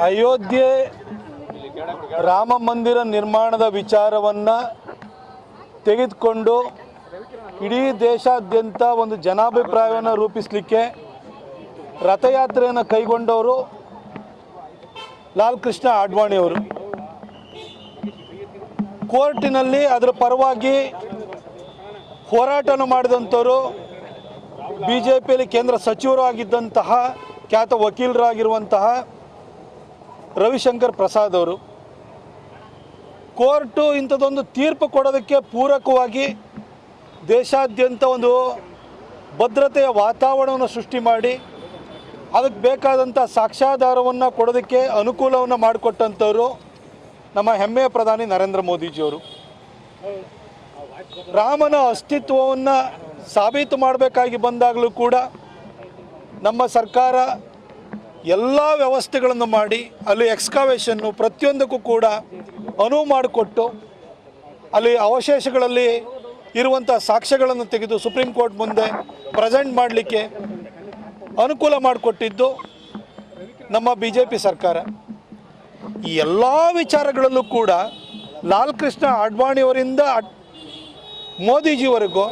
ಅಯೋಧ್ಯೆ ರಾಮ ಮಂದಿರ ನಿರ್ಮಾಣದ ವಿಚಾರವನ್ನು ತೆಗೆದುಕೊಂಡು ಇಡೀ ದೇಶಾದ್ಯಂತ ಒಂದು ಜನಾಭಿಪ್ರಾಯವನ್ನು ರೂಪಿಸಲಿಕ್ಕೆ ರಥಯಾತ್ರೆಯನ್ನು ಕೈಗೊಂಡವರು ಲಾಲ್ ಕೃಷ್ಣ ಅಡ್ವಾಣಿಯವರು. ಕೋರ್ಟಿನಲ್ಲಿ ಅದರ ಪರವಾಗಿ ಹೋರಾಟವನ್ನು ಮಾಡಿದಂಥವರು BJPಯಲ್ಲಿ ಕೇಂದ್ರ ಸಚಿವರು ಆಗಿದ್ದಂತಹ ಖ್ಯಾತ ವಕೀಲರಾಗಿರುವಂತಹ ರವಿಶಂಕರ್ ಪ್ರಸಾದ್ ಅವರು. ಕೋರ್ಟು ಇಂಥದ್ದೊಂದು ತೀರ್ಪು ಕೊಡೋದಕ್ಕೆ ಪೂರಕವಾಗಿ ದೇಶಾದ್ಯಂತ ಒಂದು ಭದ್ರತೆಯ ವಾತಾವರಣವನ್ನು ಸೃಷ್ಟಿ ಮಾಡಿ ಅದಕ್ಕೆ ಬೇಕಾದಂಥ ಸಾಕ್ಷ್ಯಾಧಾರವನ್ನು ಕೊಡೋದಕ್ಕೆ ಅನುಕೂಲವನ್ನು ಮಾಡಿಕೊಟ್ಟಂಥವರು ನಮ್ಮ ಹೆಮ್ಮೆಯ ಪ್ರಧಾನಿ ನರೇಂದ್ರ ಮೋದಿಜಿಯವರು. ರಾಮನ ಅಸ್ತಿತ್ವವನ್ನು ಸಾಬೀತು ಮಾಡಬೇಕಾಗಿ ಬಂದಾಗಲೂ ಕೂಡ ನಮ್ಮ ಸರ್ಕಾರ ಎಲ್ಲ ವ್ಯವಸ್ಥೆಗಳನ್ನು ಮಾಡಿ ಅಲ್ಲಿ ಎಕ್ಸ್ಕವೇಷನ್ನು ಪ್ರತಿಯೊಂದಕ್ಕೂ ಕೂಡ ಅನುವು ಮಾಡಿಕೊಟ್ಟು ಅಲ್ಲಿ ಅವಶೇಷಗಳಲ್ಲಿ ಇರುವಂಥ ಸಾಕ್ಷ್ಯಗಳನ್ನು ತೆಗೆದು ಸುಪ್ರೀಂ ಕೋರ್ಟ್ ಮುಂದೆ ಪ್ರೆಸೆಂಟ್ ಮಾಡಲಿಕ್ಕೆ ಅನುಕೂಲ ಮಾಡಿಕೊಟ್ಟಿದ್ದು ನಮ್ಮ BJP ಸರ್ಕಾರ. ಈ ಎಲ್ಲ ವಿಚಾರಗಳಲ್ಲೂ ಕೂಡ ಲಾಲ್ ಕೃಷ್ಣ ಅಡ್ವಾಣಿಯವರಿಂದ ಮೋದಿಜಿವರೆಗೂ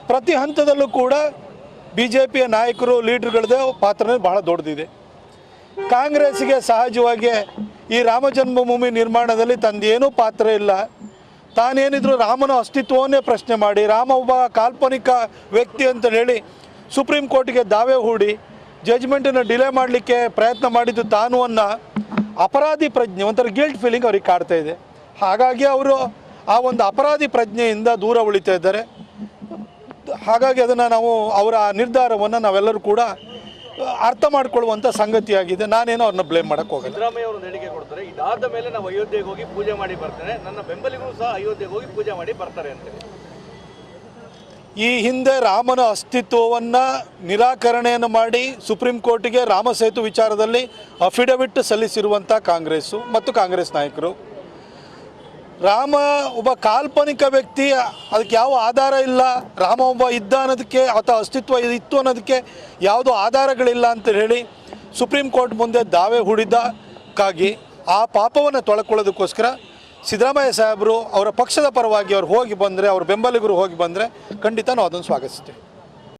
ಪ್ರತಿ ಹಂತದಲ್ಲೂ ಕೂಡ BJPಯ ನಾಯಕರು ಲೀಡರ್ಗಳದೇ ಪಾತ್ರ ಬಹಳ ದೊಡ್ಡದಿದೆ. ಕಾಂಗ್ರೆಸ್ಸಿಗೆ ಸಹಜವಾಗಿ ಈ ರಾಮ ಜನ್ಮಭೂಮಿ ನಿರ್ಮಾಣದಲ್ಲಿ ತಂದೇನೂ ಪಾತ್ರ ಇಲ್ಲ. ತಾನೇನಿದ್ರು ರಾಮನ ಅಸ್ತಿತ್ವವನ್ನೇ ಪ್ರಶ್ನೆ ಮಾಡಿ ರಾಮ ಒಬ್ಬ ಕಾಲ್ಪನಿಕ ವ್ಯಕ್ತಿ ಅಂತ ಹೇಳಿ ಸುಪ್ರೀಂ ಕೋರ್ಟ್ಗೆ ದಾವೆ ಹೂಡಿ ಜಡ್ಜ್ಮೆಂಟನ್ನು ಡಿಲೇ ಮಾಡಲಿಕ್ಕೆ ಪ್ರಯತ್ನ ಮಾಡಿದ್ದು ತಾನು ಅನ್ನೋ ಅಪರಾಧಿ ಪ್ರಜ್ಞೆ, ಒಂಥರ ಗಿಲ್ಟ್ ಫೀಲಿಂಗ್ ಅವ್ರಿಗೆ ಕಾಡ್ತಾ ಇದೆ. ಹಾಗಾಗಿ ಅವರು ಆ ಒಂದು ಅಪರಾಧಿ ಪ್ರಜ್ಞೆಯಿಂದ ದೂರ ಉಳಿತಾ ಇದ್ದಾರೆ. ಹಾಗಾಗಿ ಅದನ್ನು ನಾವು ಅವರ ನಿರ್ಧಾರವನ್ನು ನಾವೆಲ್ಲರೂ ಕೂಡ ಅರ್ಥ ಮಾಡ್ಕೊಳ್ಳುವಂಥ ಸಂಗತಿಯಾಗಿದೆ. ನಾನೇನೋ ಅವ್ರನ್ನ ಬ್ಲೇಮ್ ಮಾಡೋಕ್ಕೆ ಹೋಗಲ್ಲ. ಸಿದ್ದರಾಮಯ್ಯ ಅವರು ಹೇಳಿಕೆ ಕೊಡ್ತಾರೆ, ಇದಾದ ಮೇಲೆ ನಾವು ಅಯೋಧ್ಯೆಗೆ ಹೋಗಿ ಪೂಜೆ ಮಾಡಿ ಬರ್ತೇನೆ, ನನ್ನ ಬೆಂಬಲಿಗರು ಸಹ ಅಯೋಧ್ಯೆಗೆ ಹೋಗಿ ಪೂಜೆ ಮಾಡಿ ಬರ್ತಾರೆ ಅಂತ. ಈ ಹಿಂದೆ ರಾಮನ ಅಸ್ತಿತ್ವವನ್ನು ನಿರಾಕರಣೆಯನ್ನು ಮಾಡಿ ಸುಪ್ರೀಂ ಕೋರ್ಟಿಗೆ ರಾಮ ಸೇತು ವಿಚಾರದಲ್ಲಿ ಅಫಿಡವಿಟ್ ಸಲ್ಲಿಸಿರುವಂಥ ಕಾಂಗ್ರೆಸ್ಸು ಮತ್ತು ಕಾಂಗ್ರೆಸ್ ನಾಯಕರು, ರಾಮ ಒಬ್ಬ ಕಾಲ್ಪನಿಕ ವ್ಯಕ್ತಿ, ಅದಕ್ಕೆ ಯಾವ ಆಧಾರ ಇಲ್ಲ, ರಾಮ ಒಬ್ಬ ಇದ್ದ ಅನ್ನೋದಕ್ಕೆ ಅಥವಾ ಅಸ್ತಿತ್ವ ಇತ್ತು ಅನ್ನೋದಕ್ಕೆ ಯಾವುದೋ ಆಧಾರಗಳಿಲ್ಲ ಅಂತ ಹೇಳಿ ಸುಪ್ರೀಂ ಕೋರ್ಟ್ ಮುಂದೆ ದಾವೆ ಹೂಡಿದ್ದಕ್ಕಾಗಿ ಆ ಪಾಪವನ್ನು ತೊಳ್ಕೊಳ್ಳೋದಕ್ಕೋಸ್ಕರ ಸಿದ್ದರಾಮಯ್ಯ ಸಾಹೇಬರು ಅವರ ಪಕ್ಷದ ಪರವಾಗಿ ಅವ್ರು ಹೋಗಿ ಬಂದರೆ, ಅವ್ರ ಬೆಂಬಲಿಗರು ಹೋಗಿ ಬಂದರೆ ಖಂಡಿತ ನಾವು ಅದನ್ನು ಸ್ವಾಗತಿಸ್ತೀವಿ.